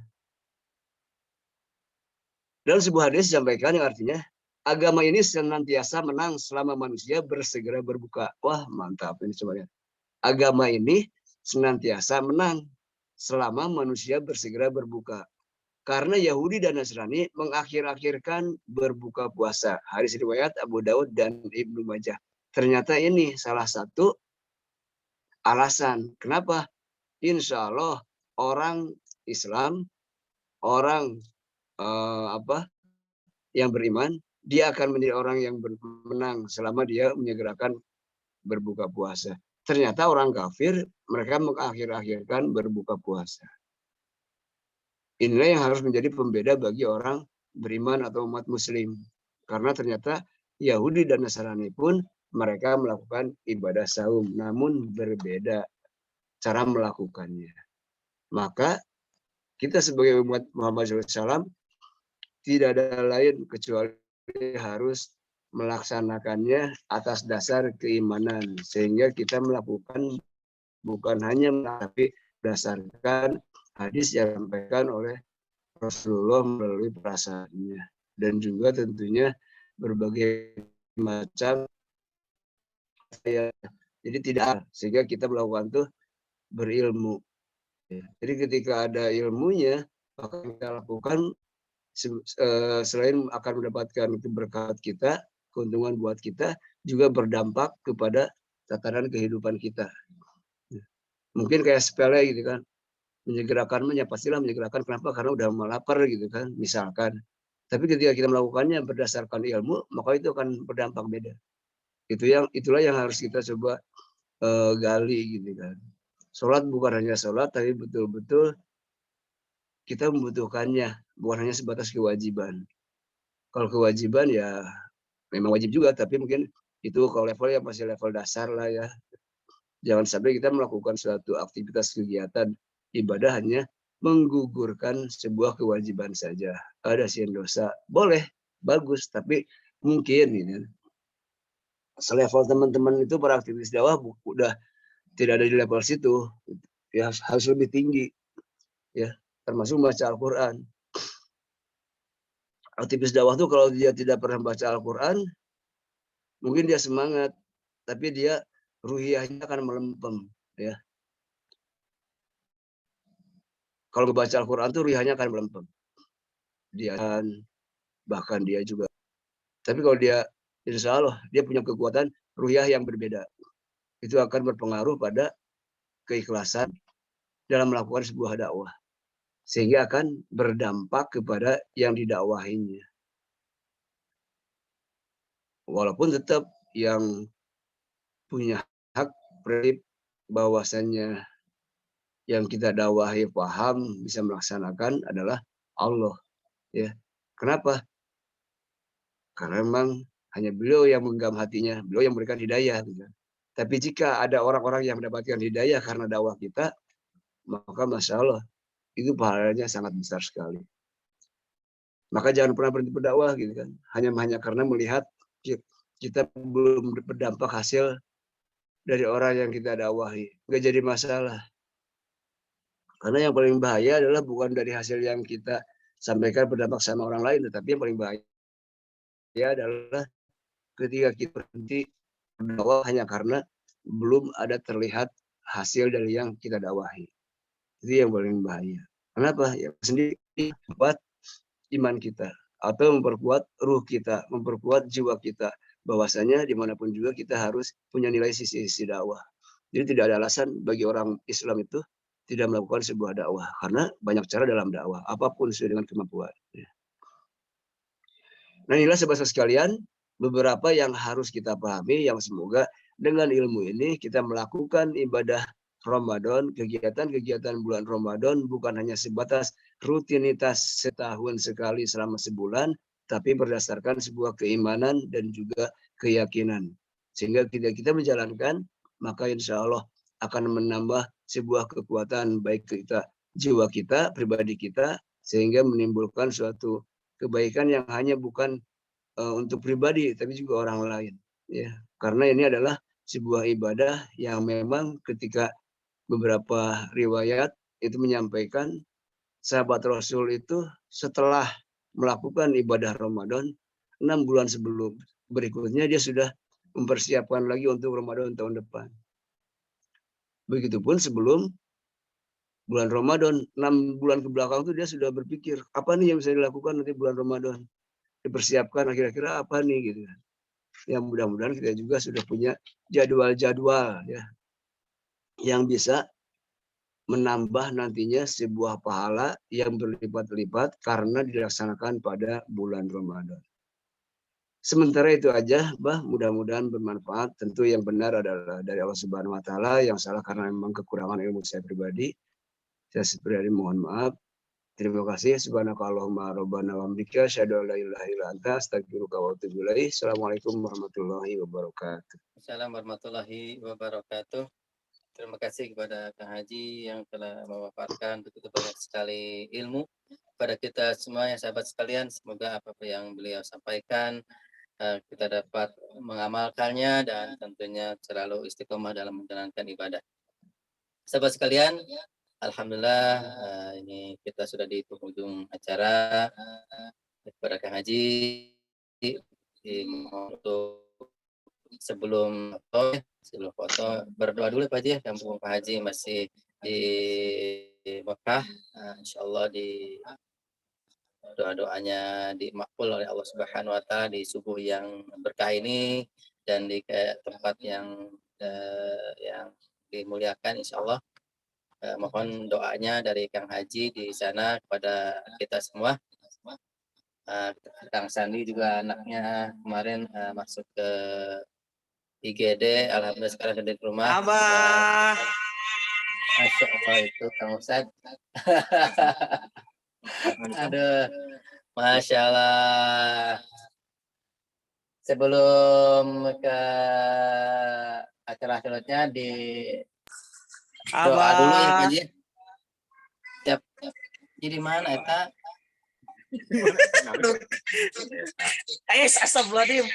B: Dalam sebuah hadis disampaikan yang artinya agama ini senantiasa menang selama manusia bersegera berbuka. Wah, mantap ini coba lihat. Agama ini senantiasa menang selama manusia bersegera berbuka. Karena Yahudi dan Nasrani mengakhir-akhirkan berbuka puasa. Hadis riwayat Abu Daud dan Ibnu Majah. Ternyata ini salah satu alasan. Kenapa? Insya Allah orang Islam, orang yang beriman, dia akan menjadi orang yang menang selama dia menyegerakan berbuka puasa. Ternyata orang kafir, mereka mengakhir-akhirkan berbuka puasa. Inilah yang harus menjadi pembeda bagi orang beriman atau umat muslim. Karena ternyata Yahudi dan Nasrani pun mereka melakukan ibadah saum, namun berbeda cara melakukannya. Maka kita sebagai umat Muhammad SAW tidak ada lain kecuali harus melaksanakannya atas dasar keimanan. Sehingga kita melakukan bukan hanya tapi berdasarkan hadis yang disampaikan oleh Rasulullah melalui perasaannya. Dan juga tentunya berbagai macam ya. Jadi tidak, sehingga kita melakukan itu berilmu. Jadi ketika ada ilmunya, maka kita lakukan selain akan mendapatkan keberkahan kita, keuntungan buat kita, juga berdampak kepada tatanan kehidupan kita. Mungkin kayak sepele gitu kan, menyegerakan ya pastilah menyegerakan, kenapa? Karena udah melapar gitu kan, misalkan. Tapi ketika kita melakukannya berdasarkan ilmu, maka itu akan berdampak beda. Itulah yang harus kita coba gali gitu kan. Sholat bukan hanya sholat, tapi betul-betul kita membutuhkannya, bukan hanya sebatas kewajiban. Kalau kewajiban ya memang wajib juga, tapi mungkin itu kalau level ya masih level dasar lah ya. Jangan sampai kita melakukan suatu aktivitas kegiatan ibadah hanya menggugurkan sebuah kewajiban saja. Ada sih dosa, boleh, bagus, tapi mungkin ini selevel teman-teman itu para aktivis dakwah udah tidak ada di level situ, ya harus lebih tinggi, ya termasuk baca Al-Quran. Aktivis dakwah tuh kalau dia tidak pernah baca Al-Quran, mungkin dia semangat, tapi dia ruhiyahnya akan melempem, ya. Kalau membaca Al-Quran tuh ruhiyahnya akan melempem. Dia bahkan dia juga. Tapi kalau dia, insya Allah, dia punya kekuatan ruhiyah yang berbeda. Itu akan berpengaruh pada keikhlasan dalam melakukan sebuah dakwah. Sehingga akan berdampak kepada yang didakwahinya. Walaupun tetap yang punya hak prinsip bahwasannya yang kita dakwahi paham bisa melaksanakan adalah Allah, ya. Kenapa? Karena memang hanya beliau yang menggenggam hatinya, beliau yang memberikan hidayah gitu. Tapi jika ada orang-orang yang mendapatkan hidayah karena dakwah kita, maka masya Allah itu pahalanya sangat besar sekali. Maka jangan pernah berhenti berdakwah gitu kan. Hanya karena melihat kita belum berdampak hasil dari orang yang kita dakwahi. Nggak jadi masalah. Karena yang paling bahaya adalah bukan dari hasil yang kita sampaikan berdampak sama orang lain. Tetapi yang paling bahaya adalah ketika kita berhenti berdakwah hanya karena belum ada terlihat hasil dari yang kita dakwahi. Itu yang paling bahaya. Kenapa? Ya sendiri memperkuat iman kita atau memperkuat ruh kita, memperkuat jiwa kita. Bahwasanya dimanapun juga kita harus punya nilai sisi-sisi dakwah. Jadi tidak ada alasan bagi orang Islam itu tidak melakukan sebuah dakwah karena banyak cara dalam dakwah, apapun sesuai dengan kemampuan. Nah, inilah sahabat sekalian beberapa yang harus kita pahami yang semoga dengan ilmu ini kita melakukan ibadah Ramadan, kegiatan-kegiatan bulan Ramadan bukan hanya sebatas rutinitas setahun sekali selama sebulan, tapi berdasarkan sebuah keimanan dan juga keyakinan. Sehingga kita menjalankan, maka insya Allah akan menambah sebuah kekuatan baik kita, jiwa kita, pribadi kita, sehingga menimbulkan suatu kebaikan yang hanya bukan untuk pribadi tapi juga orang lain, ya, karena ini adalah sebuah ibadah yang memang ketika beberapa riwayat itu menyampaikan sahabat Rasul itu setelah melakukan ibadah Ramadan 6 bulan sebelum berikutnya dia sudah mempersiapkan lagi untuk Ramadan tahun depan. Begitupun sebelum bulan Ramadan 6 bulan ke belakang itu dia sudah berpikir apa nih yang bisa dilakukan nanti bulan Ramadan, dipersiapkan kira-kira apa nih gitu. Yang mudah-mudahan kita juga sudah punya jadwal-jadwal ya yang bisa menambah nantinya sebuah pahala yang berlipat-lipat karena dilaksanakan pada bulan Ramadan. Sementara itu aja, Bah, mudah-mudahan bermanfaat. Tentu yang benar adalah dari Allah Subhanahu wa taala, yang salah karena memang kekurangan ilmu saya pribadi. Saya pribadi mohon maaf. Terima kasih. Subhanakallahumma rabbana wa bihamdika asyhadu an la ilaha illa anta astaghfiruka wa atubu ilaik. Assalamualaikum warahmatullahi wabarakatuh.
A: Assalamualaikum warahmatullahi wabarakatuh. Terima kasih kepada Kang Haji yang telah memaparkan begitu banyak sekali ilmu pada kita semua ya sahabat sekalian. Semoga apa yang beliau sampaikan kita dapat mengamalkannya dan tentunya selalu istiqomah dalam menjalankan ibadah. Sahabat sekalian, alhamdulillah ini kita sudah di penghujung acara. Kepada Kang Haji untuk sebelum foto berdoa dulu Pak Haji ya, kampung Pak Haji masih di Mekah, insyaallah di doa-doanya dimakbul oleh Allah Subhanahu wa taala di subuh yang berkah ini dan di tempat yang dimuliakan insyaallah. Mohon doanya dari Kang Haji di sana kepada kita semua. Kang Sandi juga anaknya kemarin masuk ke IGD, alhamdulillah sekarang di rumah.
D: Abah.
A: Masya Allah itu Kang Ustad. Aduh, Masya Allah. Sebelum ke acara selanjutnya di doa dulu ya Pak Haji. Siap. Jadi mana eta?
D: Ayo astagfirullahaladzim.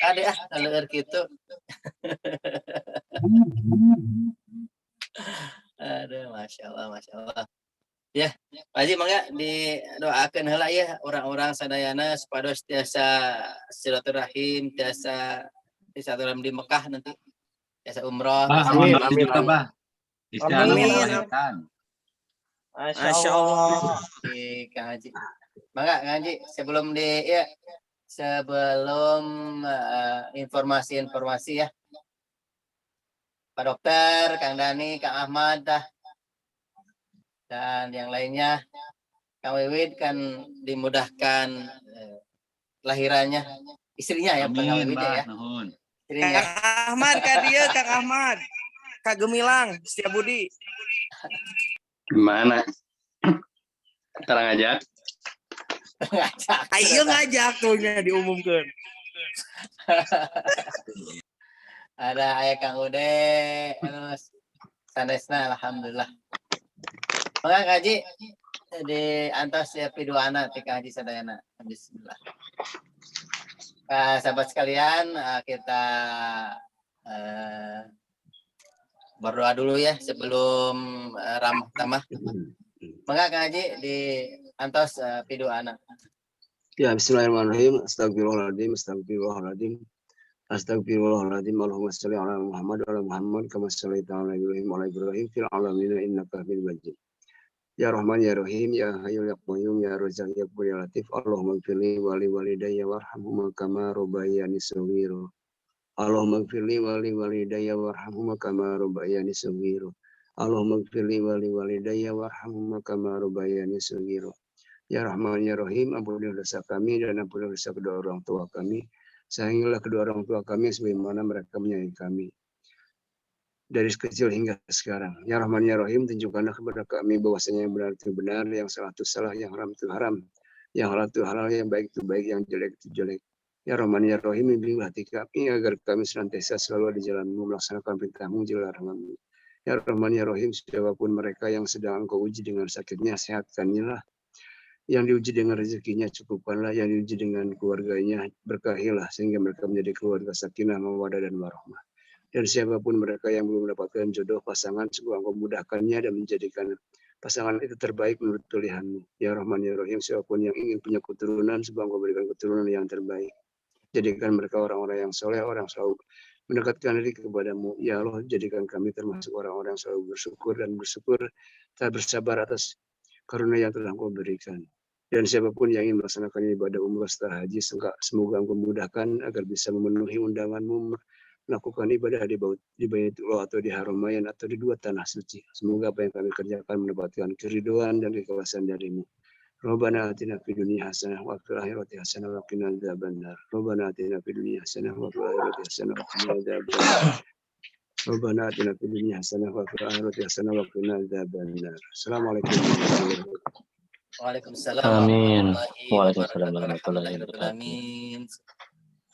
A: Ada kalau gitu. Aduh, Masya Allah, Masya Allah. Ya, Pak Haji mangga didoakan heula ya orang-orang sadayana supaya tiasa silaturahim, tiasa silaturahim di Mekah nanti. Tiasa umroh.
E: Amin. Amin.
D: Amin. Masya Allah.
A: Di Kang Haji. Mangga Kang Haji sebelum informasi-informasi ya. Pak Dokter, Kang Dani, Kang Ahmad dan yang lainnya, Kang Wiwid kan dimudahkan lahirannya istrinya ya, bukan Kang Wiwid ya. Istrinya.
D: Kang Ahmad, Kang Ahmad. Kak Gemilang, Setiabudi.
E: Gimana? Terang aja.
D: Ayo ngajak tuhnya diumumkan.
A: Ada ayah Kang Ude, terus Sandesna, alhamdulillah. Maka Kang Haji di antos ya piduana ti Kang Haji sadayana. Bismillah. Sahabat sekalian, kita berdoa dulu ya sebelum ramah tamah. Maka Kang Haji di antos video anak.
B: Ya, bismillahirrahmanirrahim. Astagfirullahaladzim, astagfirullahaladzim. Astagfirullahaladzim. Allahumma sholli ala Muhammad wa ala Muhammad kama shallaita ala Ibrahim wa ala Ibrahim fil alamin innaka Hamidum Majid. Ya Rahman ya Rahim ya Hayyul ya Qayyum ya Razzaq ya Ghafur ya Latif. Allahumma ighfirli wa li walidayya warhamhuma kama rabbayani shaghira. Allahumma ighfirli wa li walidayya warhamhuma kama rabbayani shaghira. Allahumma ighfirli wa li walidayya warhamhuma kama rabbayani shaghira. Ya Rahman ya Rahim, ampunilah dosa kami dan ampunilah dosa kedua orang tua kami. Sayangilah kedua orang tua kami sebagaimana mereka menyayangi kami dari kecil hingga sekarang. Ya Rahman ya Rahim, tunjukkanlah kepada kami bahwasanya yang benar itu benar, yang salah itu salah, yang haram itu haram, yang halal itu halal, yang baik itu baik, yang jelek itu jelek. Ya Rahman ya Rahim, bimbinglah hati kami agar kami senantiasa selalu di jalanmu, melaksanakan perintahmu, laranganmu. Ya Rahman ya Rahim, siapapun mereka yang sedang engkau uji dengan sakitnya, sehatkanlah. Yang diuji dengan rezekinya, cukupkanlah. Yang diuji dengan keluarganya, berkahilah sehingga mereka menjadi keluarga sakinah, mawaddah dan warahmah. Dan siapapun mereka yang belum mendapatkan jodoh pasangan, semoga engkau mudahkannya dan menjadikan pasangan itu terbaik menurut pilihanmu. Ya Rahman ya Rahim, siapapun yang ingin punya keturunan, semoga engkau berikan keturunan yang terbaik. Jadikan mereka orang-orang yang soleh, orang selalu mendekatkan diri kepadamu. Ya Allah, jadikan kami termasuk orang-orang yang selalu bersyukur dan bersyukur tak bersabar atas karunia yang telah engkau berikan. Dan siapapun yang ingin melaksanakan ibadah umrah setelah haji, semoga engkau mudahkan agar bisa memenuhi undanganmu melakukan ibadah di Baitullah atau di Haramain atau di dua tanah suci. Semoga apa yang kami kerjakan mendapatkan keridhaan dan keikhlasan darimu. Rabbana atina fid dunya hasanah wa fil akhirati hasanah wa qina adzabannar. Rabbana atina fid dunya hasanah wa fil akhirati hasanah wa qina adzabannar. Rabbana atina fid dunya hasanah wa fil akhirati hasanah wa qina adzabannar. Assalamualaikum warahmatullahi wabarakatuh.
A: Waalaikumsalam
E: Amin.
A: warahmatullahi
E: Waalaikumsalam
A: wabarakatuh.
E: warahmatullahi
A: Alhamdulillahirabbil
E: wabarakatuh.
A: alamin.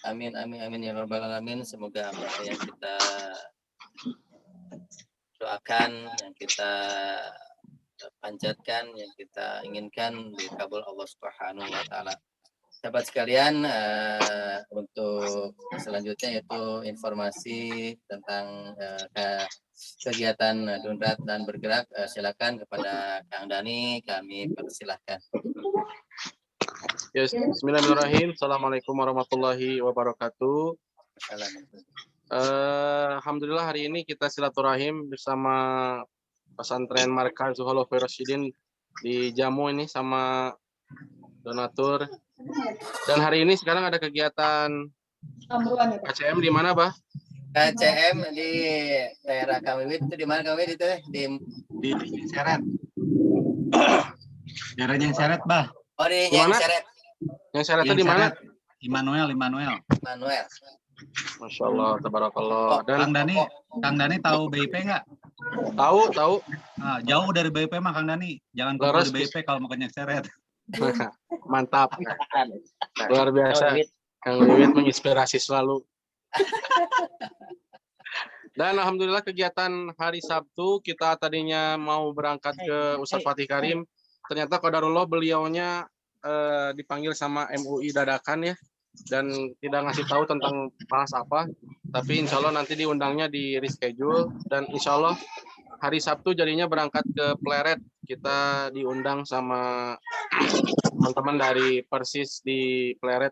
A: Amin amin amin ya rabbal alamin. Semoga apa yang kita doakan, yang kita panjatkan, yang kita inginkan dikabul Allah Subhanahu wa taala. Sahabat sekalian, untuk selanjutnya yaitu informasi tentang kegiatan Dunrat dan Bergerak. Silakan kepada Kang Dani, kami persilahkan.
F: Yes, bismillahirrahmanirrahim. Assalamualaikum warahmatullahi wabarakatuh. Alhamdulillah hari ini kita silaturahim bersama pesantren Markaz Zuhulul Rasyidin di Jamu ini sama donatur. Dan hari ini sekarang ada kegiatan KCM di mana, Bah?
A: KCM di daerah Kawiwit itu di mana Kawiwit itu?
G: Di Seret. Daerahnya Seret, Bah.
A: Oh di
F: Di mana?
A: Seret.
F: Yang Seret itu di mana?
G: Immanuel.
A: Manuel.
F: Masya Allah, tabarakallah. Dan
G: Kang Dani tahu BIP nggak?
F: tahu.
G: Nah, jauh dari BIP mah Kang Dani. Jangan kumpul di BIP kalau mau ke Seret.
F: Mantap. Luar biasa. Kang Wiwit menginspirasi selalu. Dan alhamdulillah kegiatan hari Sabtu kita tadinya mau berangkat ke Ustadz Fatih Karim. Ternyata qadarullah beliaunya dipanggil sama MUI dadakan ya. Dan tidak ngasih tahu tentang bahas apa. Tapi insya Allah nanti diundangnya di reschedule. Dan insya Allah hari Sabtu jadinya berangkat ke Pleret. Kita diundang sama teman-teman dari Persis di Pleret.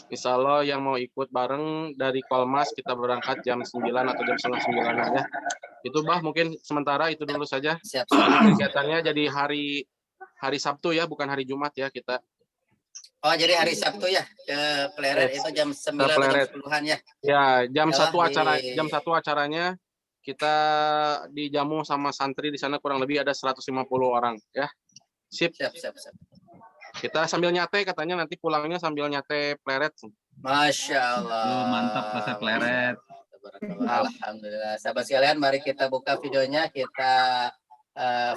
F: Insya Allah yang mau ikut bareng dari Kolmas kita berangkat jam 9 atau jam setengah 9 aja. Itu Bah mungkin sementara itu dulu saja.
A: Siap.
F: Kegiatannya jadi hari Sabtu ya, bukan hari Jumat ya kita.
A: Oh jadi hari Sabtu ya ke Pleret itu jam 9 atau jam 10-an ya?
F: Ya jam
A: Yalah,
F: 1 acaranya kita dijamu sama santri di sana kurang lebih ada 150 orang ya. Sip.
A: Siap.
F: Kita sambil nyate katanya nanti pulangnya sambil nyate Pleret.
A: Masya Allah.
G: Mantap bahasa Pleret.
A: Alhamdulillah. Sahabat sekalian, mari kita buka videonya, kita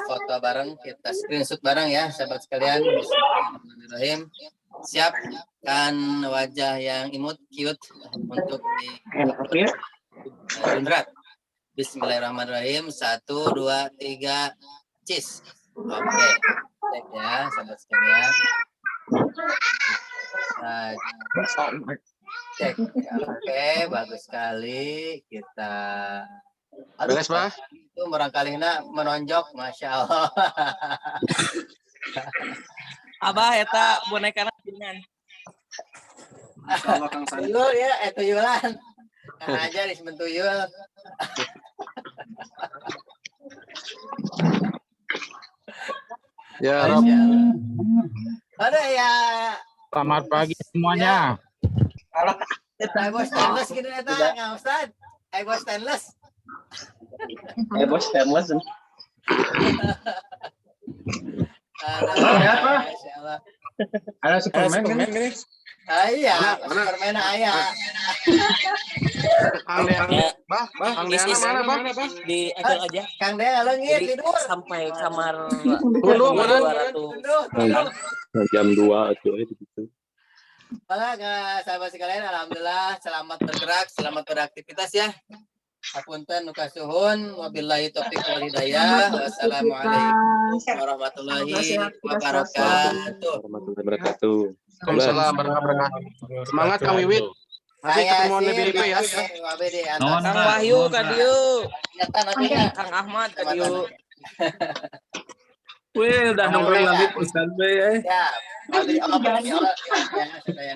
A: foto bareng, kita screenshot bareng ya, sahabat sekalian. Bismillahirrahmanirrahim. Siapkan wajah yang imut, cute untuk di Dunrat. Bismillahirrahmanirrahim. 1, 2, 3, cheese. Oke. Cek ya, sahabat sekalian. Cek. Oke, bagus sekali. Kita Aduh,
F: Beres, Bah?
A: itu barangkalina menonjok, masya Allah.
D: Abah eta bonekana dengan
G: Insyaallah Kang Sandi.
A: Tuyul ya, tuyulan. Nah aja disebut tuyul.
F: Ya,
A: Masya
F: Rob.
A: Allah. Ada ya.
H: Selamat pagi semuanya.
A: Bos stainless gitu eta, nggak Ustad. Bos stainless.
E: Bos stainless.
A: Masya Allah.
H: Ada Superman kan?
A: Iya, Superman ayah.
F: Kang Deana, Bah, Kang Deana mana, Bah?
D: di Excel aja.
A: Kang Dea leungit
D: Jadi
A: tidur.
D: sampai kamar
F: Tunduk, mana?
D: 200.
E: Jam 2 atuh gitu.
A: Maka sahabat sekalian, alhamdulillah selamat bergerak, selamat beraktivitas ya. Apunten nuka suhun, wabillahi taufiq wal hidayah. Wassalamualaikum warahmatullahi wabarakatuh.
E: Warahmatullahi wabarakatuh.
F: Waalaikumsalam warahmatullahi wabarakatuh. Semangat Kang Wiwit. Nanti ketemuan di BIP ya.
G: Nuhun,
D: Kang
G: Kang.
D: Wahyu
G: Nuhun,
D: ka
G: Kang.
D: dieu.
A: Ingatan nantinya.
D: Kang Ahmad ka dieu.
A: Wih, udah nongkrong lagi Ustaz ya. Ya, ya, ya, ya, ya, ya.